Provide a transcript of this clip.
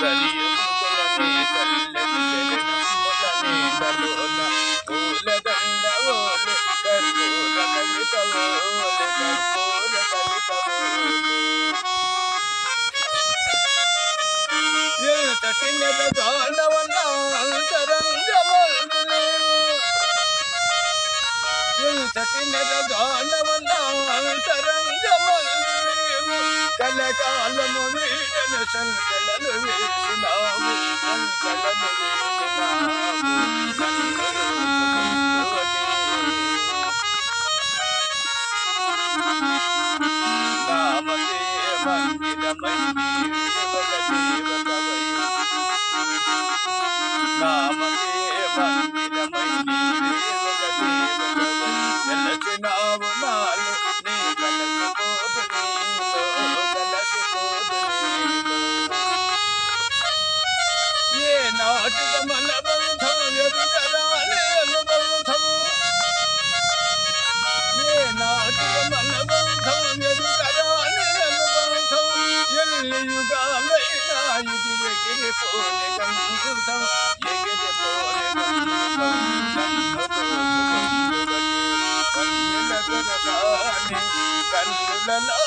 గడియముకులని చల్లని చరణములని తలోన పూలదండ ఓలె కర్పూర కలిత ఓలె కర్పూర కలిత ఓలె తటినెద దానవన అంతరంగమల్గునే తటినెద దానవన అంతరంగమల్గునేవు కలకాలము వీడను సంకలలు వేసినావు సంకలము వేసినావు కన్నులు నామకే మందిరమై దేవక దేవకవై నామకే మందిరమై దేవక దేవకవై వెలసినావు నాలు నీ కలసిపోదు నీలో కలసిపోదు నీలో ఏ నాటిక మన బంధం ఎదుగరాని అనుబంధం ఏ నాటిక మన బంధం ఎదుగరాని అనుబంధం ఎల్లి యుగాలైనా ఇది ఎగిరిపోని గంధం ఎగిరిపోని గంధం కన్నుల దొరసాని కన్నులలో